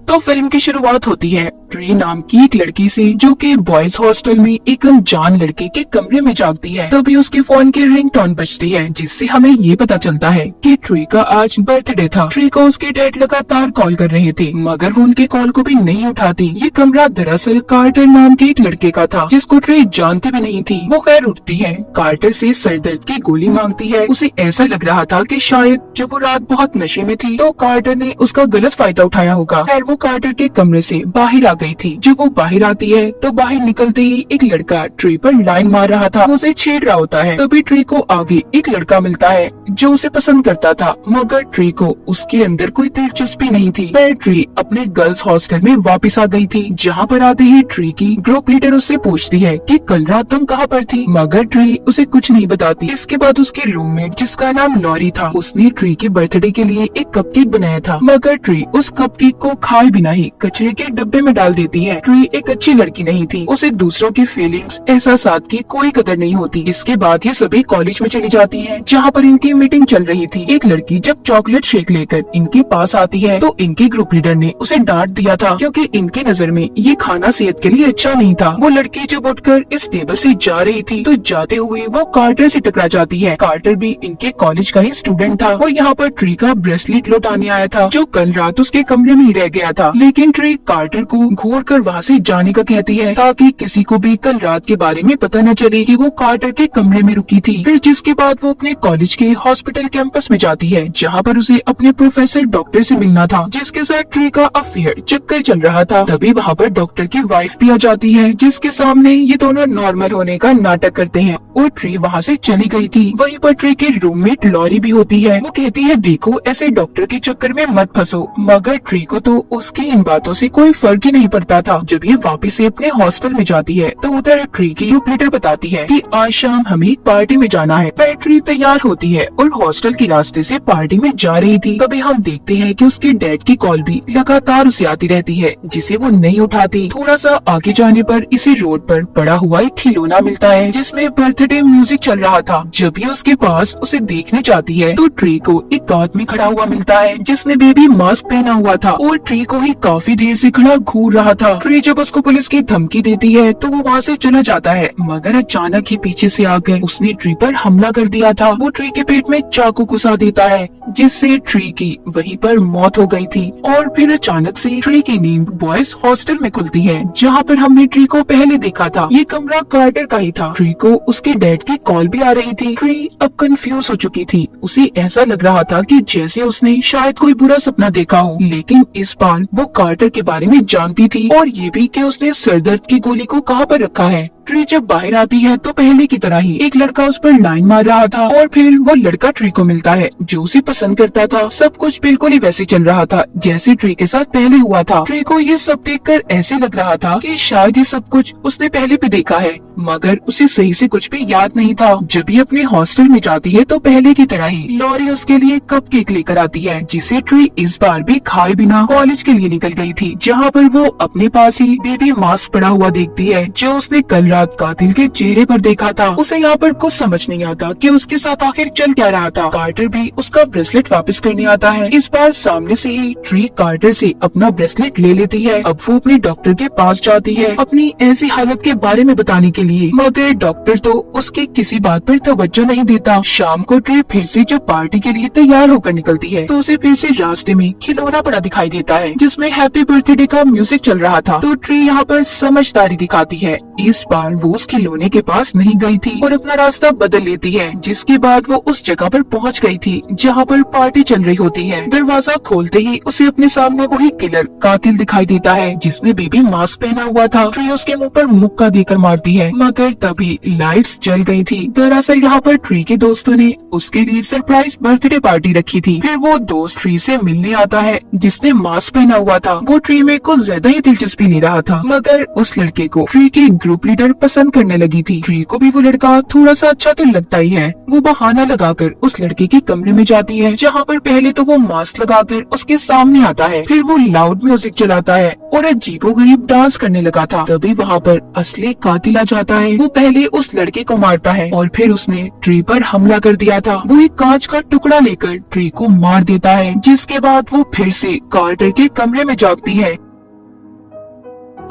तो फिल्म की शुरुआत होती है ट्री नाम की एक लड़की से, जो कि बॉयज हॉस्टल में एक अनजान लड़के के कमरे में जागती है। तभी उसके फोन की रिंगटोन बजती है, जिससे हमें ये पता चलता है कि ट्री का आज बर्थडे था। ट्री को उसके डैड लगातार कॉल कर रहे थे, मगर वो उनके कॉल को भी नहीं उठाती। ये कमरा दरअसल कार्टर नाम के एक लड़के का था, जिसको ट्री जानती भी नहीं थी। वो खैर उठती है, कार्टर से सरदर्द की गोली मांगती है। उसे ऐसा लग रहा था कि शायद जब वो रात बहुत नशे में थी तो कार्टर ने उसका गलत फायदा उठाया होगा। खैर वो कार्टर के कमरे से बाहर आ गई थी। जब वो बाहर आती है तो बाहर निकलते ही एक लड़का ट्री पर लाइन मार रहा था, वो उसे छेड़ रहा होता है। तभी ट्री को आगे एक लड़का मिलता है जो उसे पसंद करता था, मगर ट्री को उसके अंदर कोई दिलचस्पी नहीं थी। फिर ट्री अपने गर्ल्स हॉस्टल में वापस आ गई थी, जहाँ पर आते ही ट्री की ग्रुप लीडर उससे पूछती है कि कल रात तुम कहाँ पर थी, मगर ट्री उसे कुछ नहीं बताती। इसके बाद उसकी रूममेट जिसका नाम लॉरी था, उसने ट्री के बर्थडे के लिए एक कपकेक बनाया था, मगर ट्री उस कपकेक को खाए बिना ही कचरे के डब्बे में डाल देती है। ट्री एक अच्छी लड़की नहीं थी, उसे दूसरों की फीलिंग्स एहसासात की कोई कदर नहीं होती। इसके बाद ये सभी कॉलेज में चली जाती हैं, जहाँ पर इनकी मीटिंग चल रही थी। एक लड़की जब चॉकलेट शेक लेकर इनके पास आती है तो इनके ग्रुप लीडर ने उसे डांट दिया था, क्योंकि इनकी नजर में ये खाना सेहत के लिए अच्छा नहीं था। वो लड़की जब उठकर इस टेबल से जा रही थी तो जाते हुए वो कार्टर से टकरा जाती है। कार्टर भी इनके कॉलेज का ही स्टूडेंट था। वो यहाँ पर ट्री का ब्रेसलेट लौटाने आया था, जो कल रात उसके कमरे में ही रह गया था। लेकिन ट्री कार्टर को घूर कर वहाँ से जाने का कहती है, ताकि किसी को भी कल रात के बारे में पता न चले कि वो कार्टर के कमरे में रुकी थी। फिर जिसके बाद वो अपने कॉलेज के हॉस्पिटल कैंपस में जाती है, जहाँ पर उसे अपने प्रोफेसर डॉक्टर से मिलना था, जिसके साथ ट्री का अफेयर चक्कर चल रहा था। तभी वहाँ पर डॉक्टर की वाइफ भी आ जाती है, जिसके सामने ये दोनों नॉर्मल होने का नाटक करते हैं और ट्री वहाँ से चली गई थी। वहीं पर ट्री की रूममेट लॉरी भी होती है। वो कहती है, देखो ऐसे डॉक्टर के चक्कर में मत फंसो, मगर ट्री को तो उसकी इन बातों से कोई फर्क ही नहीं पड़ता था। जब ये वापस से अपने हॉस्टल में जाती है तो उधर ट्री की ग्रुप लीडर बताती है कि आज शाम हमें पार्टी में जाना है। फिर ट्री तैयार होती है और हॉस्टल के रास्ते से पार्टी में जा रही थी। तभी हम देखते हैं कि उसके डैड की कॉल भी लगातार उसे आती रहती है, जिसे वो नहीं उठाती। थोड़ा सा आगे जाने पर इसी रोड पर पड़ा हुआ एक खिलौना मिलता है, जिसमें बर्थडे म्यूजिक चल रहा था। जब ये उसके पास उसे देखने जाती है तो ट्री को एक आदमी खड़ा हुआ मिलता है, जिसने बेबी मास्क पहना हुआ था और ट्री को ही काफी देर से खड़ा घूर रहा था। ट्री जब उसको पुलिस की धमकी देती है तो वो वहाँ से चला जाता है, मगर अचानक ही पीछे से आकर उसने ट्री पर हमला कर दिया था। वो ट्री के पेट में चाकू घुसा देता है, जिससे ट्री की वहीं पर मौत हो गई थी। और फिर अचानक से ट्री की नींद बॉयज हॉस्टल में खुलती है, जहाँ पर हमने ट्री को पहले देखा था। ये कमरा कार्टर का ही था। ट्री को उसके डैड की कॉल भी आ रही थी। ट्री अब कंफ्यूज हो चुकी थी। उसे ऐसा लग रहा था कि जैसे उसने शायद कोई बुरा सपना देखा हो, लेकिन इस बार वो कार्टर के बारे में जानती थी और ये भी कि उसने सरदर्द की गोली को कहाँ पर रखा है। ट्री जब बाहर आती है तो पहले की तरह ही एक लड़का उस पर लाइन मार रहा था और फिर वो लड़का ट्री को मिलता है जो उसे पसंद करता था। सब कुछ बिल्कुल ही वैसे चल रहा था जैसे ट्री के साथ पहले हुआ था। ट्री को ये सब देखकर ऐसे लग रहा था कि शायद ये सब कुछ उसने पहले भी देखा है, मगर उसे सही से कुछ भी याद नहीं था। जब ये अपने हॉस्टल में जाती है तो पहले की तरह ही लॉरी उसके लिए कपकेक लेकर आती है, जिसे ट्री इस बार भी खाए बिना कॉलेज के लिए निकल गई थी, जहाँ पर वो अपने पास ही बेबी मास्क पड़ा हुआ देखती है, जो उसने कल रात कातिल के चेहरे पर देखा था। उसे यहाँ पर कुछ समझ नहीं आता कि उसके साथ आखिर चल क्या रहा था। कार्टर भी उसका ब्रेसलेट वापस करने आता है। इस बार सामने से ही ट्री कार्टर से अपना ब्रेसलेट ले लेती है। अब वो अपने डॉक्टर के पास जाती है अपनी ऐसी हालत के बारे में बताने के लिए, मगर डॉक्टर तो उसकी किसी बात पर तवज्जो नहीं देता। शाम को ट्री फिर से जब पार्टी के लिए तैयार होकर निकलती है तो उसे फिर से रास्ते में खिलौना पड़ा दिखाई देता है, जिसमें हैप्पी बर्थडे का म्यूजिक चल रहा था। तो ट्री यहाँ पर समझदारी दिखाती है। इस बार वो उस खिलौने के पास नहीं गई थी और अपना रास्ता बदल लेती है, जिसके बाद वो उस जगह पर पहुंच गई थी जहां पर पार्टी चल रही होती है। दरवाजा खोलते ही उसे अपने सामने वही किलर कातिल दिखाई देता है, जिसने बेबी मास्क पहना हुआ था। ट्री उसके मुंह पर मुक्का देकर मारती है, मगर तभी लाइट्स जल गई थी। दरअसल यहाँ पर ट्री के दोस्तों ने उसके लिए सरप्राइज बर्थडे पार्टी रखी थी। फिर वो दोस्त ट्री से मिलने आता है जिसने मास्क पहना हुआ था। वो ट्री में कुछ ज्यादा ही दिलचस्पी ले रहा था, मगर उस लड़के को ट्री के ग्रुप लीडर पसंद करने लगी थी। ट्री को भी वो लड़का थोड़ा सा अच्छा तो लगता ही है। वो बहाना लगाकर उस लड़के के कमरे में जाती है, जहाँ पर पहले तो वो मास्क लगाकर उसके सामने आता है, फिर वो लाउड म्यूजिक चलाता है और अजीबोगरीब डांस करने लगा था। तभी वहाँ पर असली कातिल आ जाता है। वो पहले उस लड़के को मारता है और फिर उसने ट्री पर हमला कर दिया था। वो एक कांच का टुकड़ा लेकर ट्री को मार देता है, जिसके बाद वो फिर से कार्टर के कमरे में जागती है।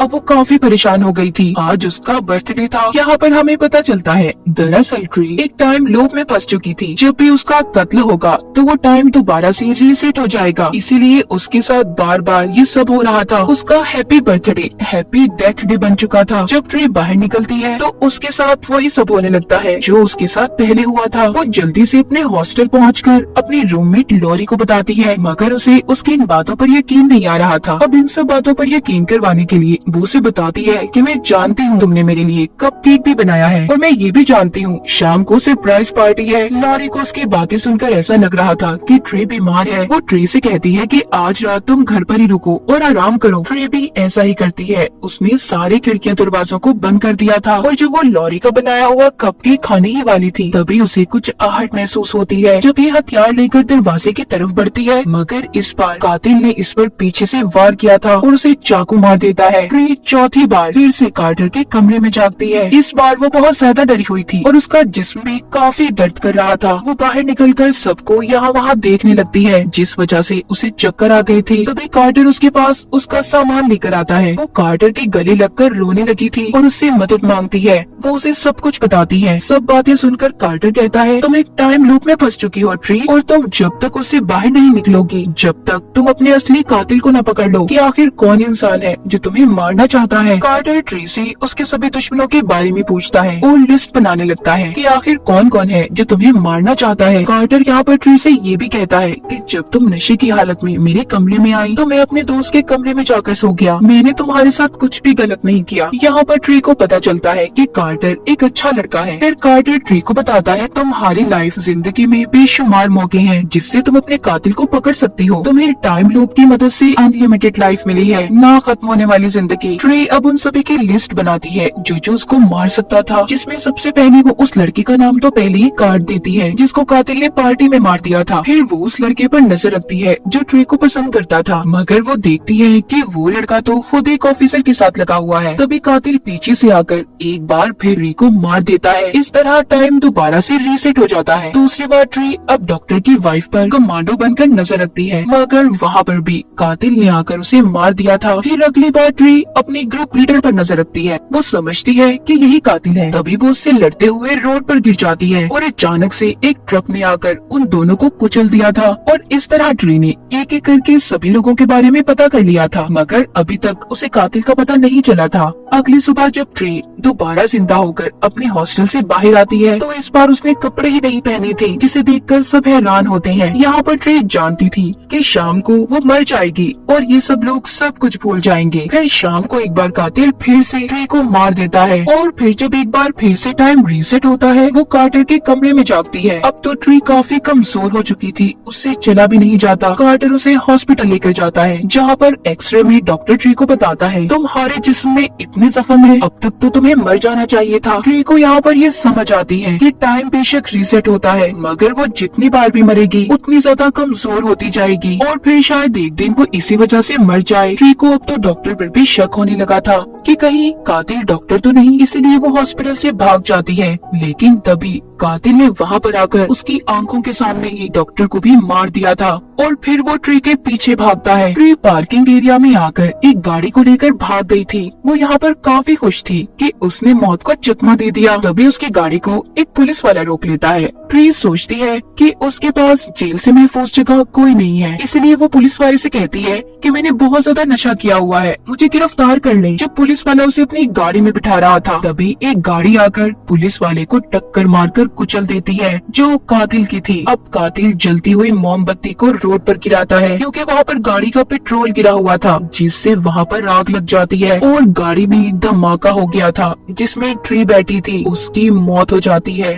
अब वो काफी परेशान हो गई थी। आज उसका बर्थडे था। यहाँ पर हमें पता चलता है दरअसल ट्री एक टाइम लूप में फंस चुकी थी। जब भी उसका कत्ल होगा तो वो टाइम दोबारा से रीसेट हो जाएगा, इसीलिए उसके साथ बार बार ये सब हो रहा था। उसका happy birthday happy death day बन चुका था। जब ट्री बाहर निकलती है तो उसके साथ वही सब होने लगता है जो उसके साथ पहले हुआ था। वो जल्दी से अपने हॉस्टल पहुँचकर अपनी रूममेट लॉरी को बताती है, मगर उसे उसकी इन बातों पर यकीन नहीं आ रहा था। अब इन सब बातों पर यकीन करवाने के लिए वो उसे बताती है कि मैं जानती हूँ तुमने मेरे लिए कपकेक भी बनाया है और मैं ये भी जानती हूँ शाम को सरप्राइज पार्टी है। लॉरी को उसकी बातें सुनकर ऐसा लग रहा था कि ट्री बीमार है। वो ट्री से कहती है कि आज रात तुम घर पर ही रुको और आराम करो। ट्री भी ऐसा ही करती है। उसने सारे खिड़कियां दरवाजों को बंद कर दिया था और जब वो लॉरी का बनाया हुआ कपकेक खाने ही वाली थी तभी उसे कुछ आहट महसूस होती है। जब ये हथियार लेकर दरवाजे की तरफ बढ़ती है, मगर इस बार कातिल ने इस पर पीछे से वार किया था और उसे चाकू मार देता है। ट्री चौथी बार फिर से कार्टर के कमरे में जागती है। इस बार वो बहुत ज्यादा डरी हुई थी और उसका जिस्म भी काफी दर्द कर रहा था। वो बाहर निकलकर सबको यहाँ वहाँ देखने लगती है, जिस वजह से उसे चक्कर आ गए थे। तभी कार्टर उसके पास उसका सामान लेकर आता है। वो कार्टर के गले लगकर रोने लगी थी और उससे मदद मांगती है। वो उसे सब कुछ बताती है। सब बातें सुनकर कार्टर कहता है, तुम एक टाइम लूप में फंस चुकी हो ट्री, और तुम जब तक उससे बाहर नहीं निकलोगी जब तक तुम अपने असली कातिल को न पकड़ लो कि आखिर कौन इंसान है जो तुम्हें मारना चाहता है। कार्टर ट्री से उसके सभी दुश्मनों के बारे में पूछता है और लिस्ट बनाने लगता है कि आखिर कौन कौन है जो तुम्हें मारना चाहता है। कार्टर यहाँ पर ट्री से ये भी कहता है कि जब तुम नशे की हालत में मेरे कमरे में आई तो मैं अपने दोस्त के कमरे में जाकर सो गया। मैंने तुम्हारे साथ कुछ भी गलत नहीं किया। यहाँ पर ट्री को पता चलता है कि कार्टर एक अच्छा लड़का है। फिर कार्टर ट्री को बताता है, तुम्हारी लाइफ जिंदगी में बेशुमार मौके हैं जिससे तुम अपने कातिल को पकड़ सकती हो। तुम्हें टाइम लूप की मदद से अनलिमिटेड लाइफ मिली है, ना खत्म होने वाली जिंदगी। ट्री अब उन सभी की लिस्ट बनाती है जो उसको मार सकता था, जिसमें सबसे पहले वो उस लड़के का नाम तो पहले ही काट देती है जिसको कातिल ने पार्टी में मार दिया था। फिर वो उस लड़के पर नजर रखती है जो ट्री को पसंद करता था, मगर वो देखती है कि वो लड़का तो खुद एक ऑफिसर के साथ लगा हुआ है। तभी कातिल पीछे से आकर एक बार फिर ट्री को मार देता है। इस तरह टाइम दोबारा से रीसेट हो जाता है। दूसरी बार ट्री अब डॉक्टर की वाइफ पर कमांडो बनकर नजर रखती है, मगर वहाँ पर भी कातिल ने आकर उसे मार दिया था। फिर अगली बार ट्री अपनी ग्रुप लीडर पर नजर रखती है। वो समझती है कि यही कातिल है। तभी वो उससे लड़ते हुए रोड पर गिर जाती है और अचानक से एक ट्रक ने आकर उन दोनों को कुचल दिया था। और इस तरह ट्री ने एक एक करके सभी लोगों के बारे में पता कर लिया था, मगर अभी तक उसे कातिल का पता नहीं चला था। अगली सुबह जब ट्री दोबारा जिंदा होकर अपने हॉस्टल से बाहर आती है तो इस बार उसने कपड़े ही नहीं पहने थे, जिसे देखकर सब हैरान होते हैं। यहाँ पर ट्री जानती थी कि शाम को वो मर जाएगी और ये सब लोग सब कुछ भूल जाएंगे। फिर शाम को एक बार कातिल फिर से ट्री को मार देता है और फिर जब एक बार फिर से टाइम रीसेट होता है वो कार्टर के कमरे में जागती है। अब तो ट्री काफी कमजोर हो चुकी थी, उससे चला भी नहीं जाता। कार्टर उसे हॉस्पिटल लेकर जाता है, जहाँ पर एक्सरे में डॉक्टर ट्री को बताता है, तुम्हारे जिस्म में इतने जख्म है, अब तक तो तुम्हें मर जाना चाहिए था। ट्री को यहाँ पर ये समझ आती है कि टाइम बेशक रीसेट होता है, मगर वो जितनी बार भी मरेगी उतनी ज्यादा कमजोर होती जाएगी और फिर शायद एक दिन वो इसी वजह से मर जाए। ट्री को अब तो डॉक्टर पर भी शक होने लगा था कि कहीं कातिल डॉक्टर तो नहीं, इसलिए वो हॉस्पिटल से भाग जाती है। लेकिन तभी कातिल ने वहाँ पर आकर उसकी आंखों के सामने ही डॉक्टर को भी मार दिया था और फिर वो ट्री के पीछे भागता है। ट्री पार्किंग एरिया में आकर एक गाड़ी को लेकर भाग गई थी। वो यहाँ पर काफी खुश थी कि उसने मौत को चकमा दे दिया। तभी उसकी गाड़ी को एक पुलिस वाला रोक लेता है। ट्री सोचती है कि उसके पास जेल से महफूज जगह कोई नहीं है, इसलिए वो पुलिस वाले से कहती है कि मैंने बहुत ज्यादा नशा किया हुआ है, मुझे गिरफ्तार कर ले। जब पुलिस वाला उसे अपनी गाड़ी में बिठा रहा था तभी एक गाड़ी आकर पुलिस वाले को टक्कर मारकर कुचल देती है, जो कातिल की थी। अब कातिल जलती हुई मोमबत्ती को रोड पर गिराता है क्योंकि वहाँ पर गाड़ी का पेट्रोल गिरा हुआ था, जिससे वहाँ पर आग लग जाती है और गाड़ी में धमाका हो गया था जिसमें ट्री बैठी थी, उसकी मौत हो जाती है।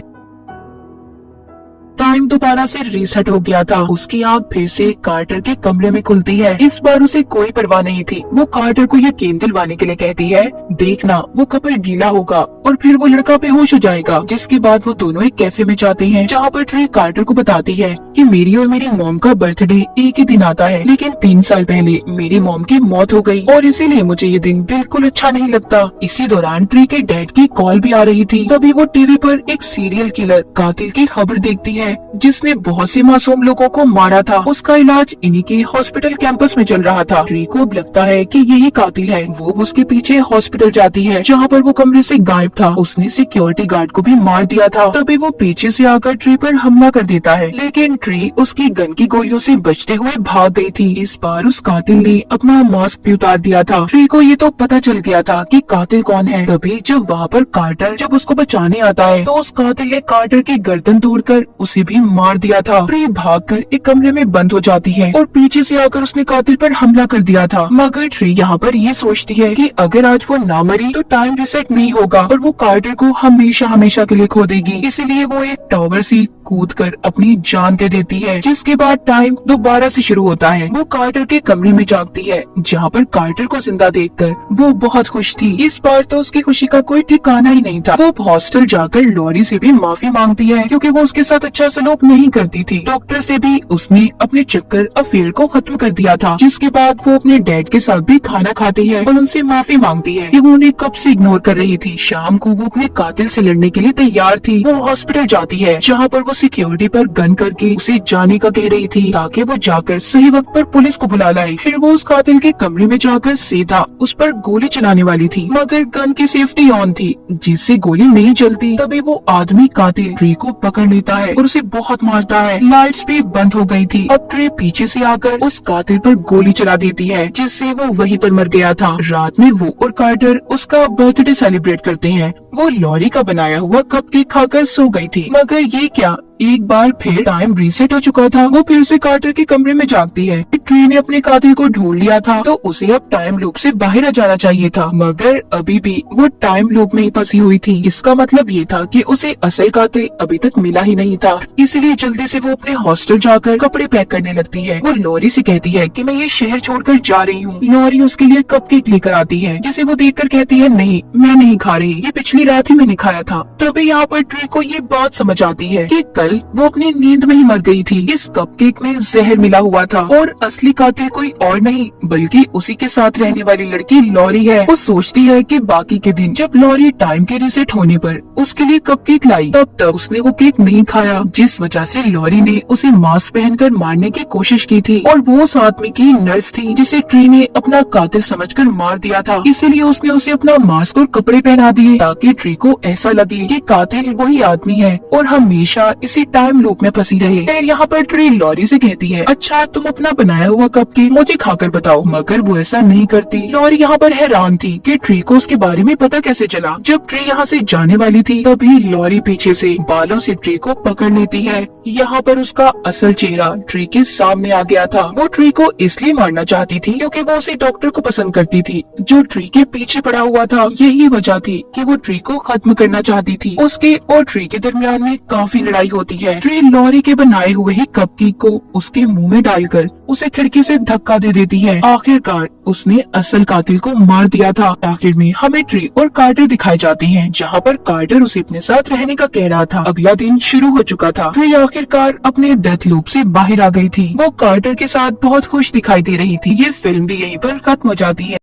टाइम दोबारा से रीसेट हो गया था। उसकी आँख फिर से कार्टर के कमरे में खुलती है। इस बार उसे कोई परवाह नहीं थी। वो कार्टर को यकीन दिलवाने के लिए कहती है, देखना वो कपड़ा गीला होगा और फिर वो लड़का बेहोश हो जाएगा। जिसके बाद वो दोनों एक कैफे में जाते हैं, जहाँ पर ट्री कार्टर को बताती है कि मेरी और मेरी मॉम का बर्थडे एक ही दिन आता है, लेकिन 3 साल पहले मेरी मॉम की मौत हो गई और इसीलिए मुझे ये दिन बिल्कुल अच्छा नहीं लगता। इसी दौरान ट्री के डैड की कॉल भी आ रही थी। तभी वो टीवी पर एक सीरियल किलर कातिल की खबर देखती है, जिसने बहुत से मासूम लोगों को मारा था। उसका इलाज इन्हीं के हॉस्पिटल कैंपस में चल रहा था। ट्री को लगता है कि यही कातिल है। वो उसके पीछे हॉस्पिटल जाती है, जहाँ पर वो कमरे से गायब था। उसने सिक्योरिटी गार्ड को भी मार दिया था। तभी वो पीछे से आकर ट्री पर हमला कर देता है, लेकिन ट्री उसकी गन की गोलियों से बचते हुए भाग गई थी। इस बार उस कातिल ने अपना मास्क भी उतार दिया था। ट्री को ये तो पता चल गया था कि कातिल कौन है। तभी जब वहाँ पर कार्टर जब उसको बचाने आता है, तो उस कातिल ने कार्टर की गर्दन तोड़कर उसे भी मार दिया था। ट्री भागकर एक कमरे में बंद हो जाती है और पीछे से आकर उसने कातिल पर हमला कर दिया था। मगर ट्री यहाँ पर ये सोचती है कि अगर आज वो ना मरी तो टाइम रिसेट नहीं होगा और वो कार्टर को हमेशा हमेशा के लिए खो देगी। इसलिए वो एक टावर से कूदकर अपनी जान दे देती है। जिसके बाद टाइम दोबारा से शुरू होता है। वो कार्टर के कमरे में जागती है, जहाँ पर कार्टर को जिंदा देखकर वो बहुत खुश थी। इस बार तो उसकी खुशी का कोई ठिकाना ही नहीं था। वो हॉस्टल जाकर लॉरी से भी माफी मांगती है, क्योंकि वो उसके साथ अच्छा सलूक नहीं करती थी। डॉक्टर से भी उसने अपने चक्कर अफेयर को खत्म कर दिया था। जिसके बाद वो अपने डैड के साथ भी खाना खाती है और उनसे माफी मांगती है कि वो उन्हें कब से इग्नोर कर रही थी। शाम को वो अपने कातिल से लड़ने के लिए तैयार थी। वो हॉस्पिटल जाती है, जहाँ पर वो सिक्योरिटी पर गन करके उसे जाने का कह रही थी, ताकि वो जाकर सही वक्त पर पुलिस को बुला लाए। फिर वो उस कातिल के कमरे में जाकर सीधा उस पर गोली चलाने वाली थी, मगर गन की सेफ्टी ऑन थी, जिससे गोली नहीं चलती। तभी वो आदमी कातिल ट्री को पकड़ लेता है और उसे बहुत मारता है। लाइट्स भी बंद हो गई थी। अब ट्री पीछे से आकर उस कातिल पर गोली चला देती है, जिससे वो वहीं पर मर गया था। रात में वो और कार्टर उसका बर्थडे सेलिब्रेट करते हैं। वो लॉरी का बनाया हुआ कपकेक खाकर सो गई थी। मगर ये क्या, एक बार फिर टाइम रीसेट हो चुका था। वो फिर से कार्टर के कमरे में जागती है। ट्री ने अपने कातिल को ढूंढ लिया था, तो उसे अब टाइम लूप से बाहर आ जाना चाहिए था, मगर अभी भी वो टाइम लूप में ही फंसी हुई थी। इसका मतलब ये था कि उसे असल कातिल अभी तक मिला ही नहीं था। इसलिए जल्दी से वो अपने हॉस्टल जाकर कपड़े पैक करने लगती है। वो लॉरी से कहती है कि मैं ये शहर छोड़कर जा रही हूँ। लॉरी उसके लिए कपकेक लेकर आती है, जिसे वो देखकर कहती है, नहीं मैं नहीं खा रही, ये पिछली रात ही मैंने खाया था। तभी यहाँ पर ट्री को ये बात समझ आती है कि कल वो अपनी नींद में ही मर गई थी। इस कपकेक में जहर मिला हुआ था और असली कातिल कोई और नहीं बल्कि उसी के साथ रहने वाली लड़की लॉरी है। वो सोचती है कि बाकी के दिन जब लॉरी टाइम के रिसेट होने पर उसके लिए कपकेक लाई, तब तक उसने वो केक नहीं खाया, जिस वजह से लॉरी ने उसे मास्क पहनकर मारने की कोशिश की थी। और वो उस आदमी की नर्स थी, जिसे ट्री ने अपना कातिल समझकर मार दिया था। इसीलिए उसने उसे अपना मास्क और कपड़े पहना दिए, ताकि ट्री को ऐसा लगे कि कातिल वही आदमी है और हमेशा इसी टाइम लूप में फंसी रहे। फिर यहाँ पर ट्री लॉरी से कहती है, अच्छा तुम अपना बनाया हुआ कपकेक मुझे खाकर बताओ, मगर वो ऐसा नहीं करती। लॉरी यहाँ पर हैरान थी कि ट्री को उसके बारे में पता कैसे चला। जब ट्री यहाँ से जाने वाली थी, तभी लॉरी पीछे से बालों से ट्री को पकड़ लेती है। यहाँ पर उसका असल चेहरा ट्री के सामने आ गया था। वो ट्री को इसलिए मारना चाहती थी क्योंकि वो उसी डॉक्टर को पसंद करती थी, जो ट्री के पीछे पड़ा हुआ था। यही वजह थी कि वो ट्री को खत्म करना चाहती थी। उसके और ट्री के दरमियान में काफी लड़ाई होती है। ट्री लॉरी के बनाए हुए ही कपकेक को उसके मुंह में डालकर उसे खिड़की से धक्का दे देती है। आखिरकार उसने असल कातिल को मार दिया था। आखिर में हमें ट्री और कार्टर दिखाए जाते हैं, जहाँ पर कार्टर उसे अपने साथ रहने का कह रहा था। अगला दिन शुरू हो चुका था। ट्री आखिरकार अपने डेथ लूप से बाहर आ गई थी। वो कार्टर के साथ बहुत खुश दिखाई दे रही थी। ये फिल्म भी यहीं पर खत्म हो जाती है।